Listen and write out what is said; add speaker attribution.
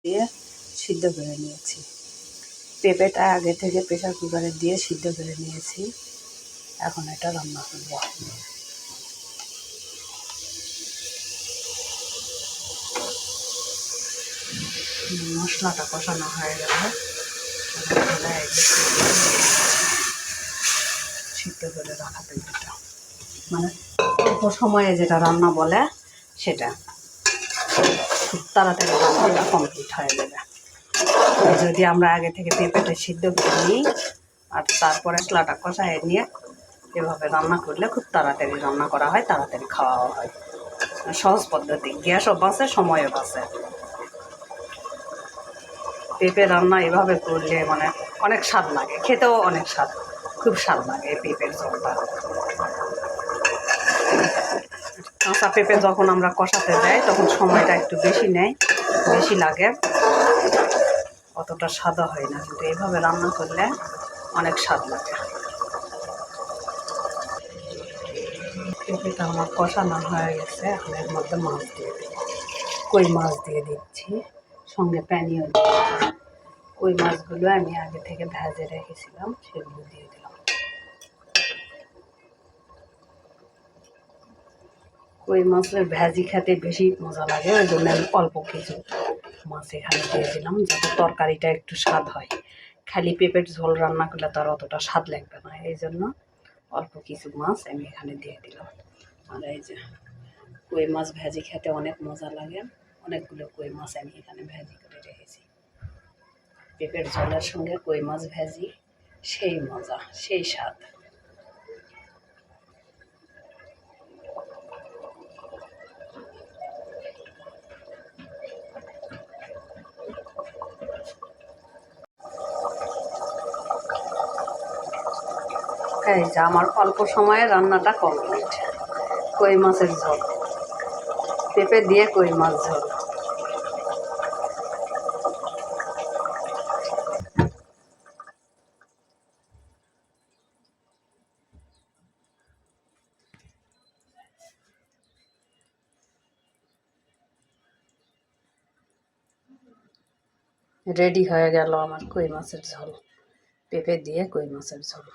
Speaker 1: দিয়ে সিদ্ধ করে নিয়েছি। পেঁপেটা আগে থেকে প্রেসার কুকারে দিয়ে সিদ্ধ করে নিয়েছি। এখন এটা রান্না করব। মশলাটা কষানো হয়ে গেল, সিদ্ধ করে রাখা পেঁপেটা, মানে অল্প সময়ে যেটা রান্না বলে সেটা খুব তাড়াতাড়ি রান্নাটা কমপ্লিট হয়ে যাবে। যদি আমরা আগে থেকে পেঁপেটা সিদ্ধ করে নিই আর তারপরে মশলাটা কষায় নিয়ে এভাবে রান্না করলে খুব তাড়াতাড়ি রান্না করা হয়, তাড়াতাড়ি খাওয়া হয়। সহজ পদ্ধতি, গ্যাসও বাঁচে, সময়ও বাঁচে। পেঁপে রান্না এভাবে করলে মানে অনেক স্বাদ লাগে, খেতেও অনেক স্বাদ, খুব স্বাদ লাগে এই পেঁপের ঝোলটা। কাঁচা পেঁপে যখন আমরা কষাতে যাই তখন সময়টা একটু বেশি নেয়, বেশি লাগে, অতটা স্বাদও হয় না, কিন্তু এইভাবে রান্না করলে অনেক স্বাদ লাগে। পেঁপেটা আমার কষানো হয়ে গেছে, এখন এর মধ্যে মাছ দিয়ে দিই। কই মাছ দিয়ে দিচ্ছি, সঙ্গে প্যানিও দিচ্ছি। কই মাছগুলো আমি আগে থেকে ভেজে রেখেছিলাম, সেগুলো দিয়ে দিলাম। কই মাছের ভেজি খেতে বেশি মজা লাগে, ওই জন্য আমি অল্প কিছু মাছ এখানে দিয়ে দিলাম, যাতে তরকারিটা একটু স্বাদ হয়। খালি পেঁপের ঝোল রান্না করলে তার অতটা স্বাদ লাগবে না, এই জন্য অল্প কিছু মাছ আমি এখানে দিয়ে দিলাম। আর এই যে কই মাছ ভেজি খেতে অনেক মজা লাগে, অনেকগুলো কই মাছ আমি এখানে ভেজি করে রেখেছি। পেঁপের ঝোলের সঙ্গে কই মাছ ভেজি সেই মজা, সেই স্বাদ। এই যে আমার অল্প সময়ে রান্নাটা কমপ্লিট। কই মাছের ঝোল, পেঁপে দিয়ে কই মাছ ঝোল। রেডি হয়ে গেল আমার কই মাছের ঝোল, পেঁপে দিয়ে কই মাছের ঝোল।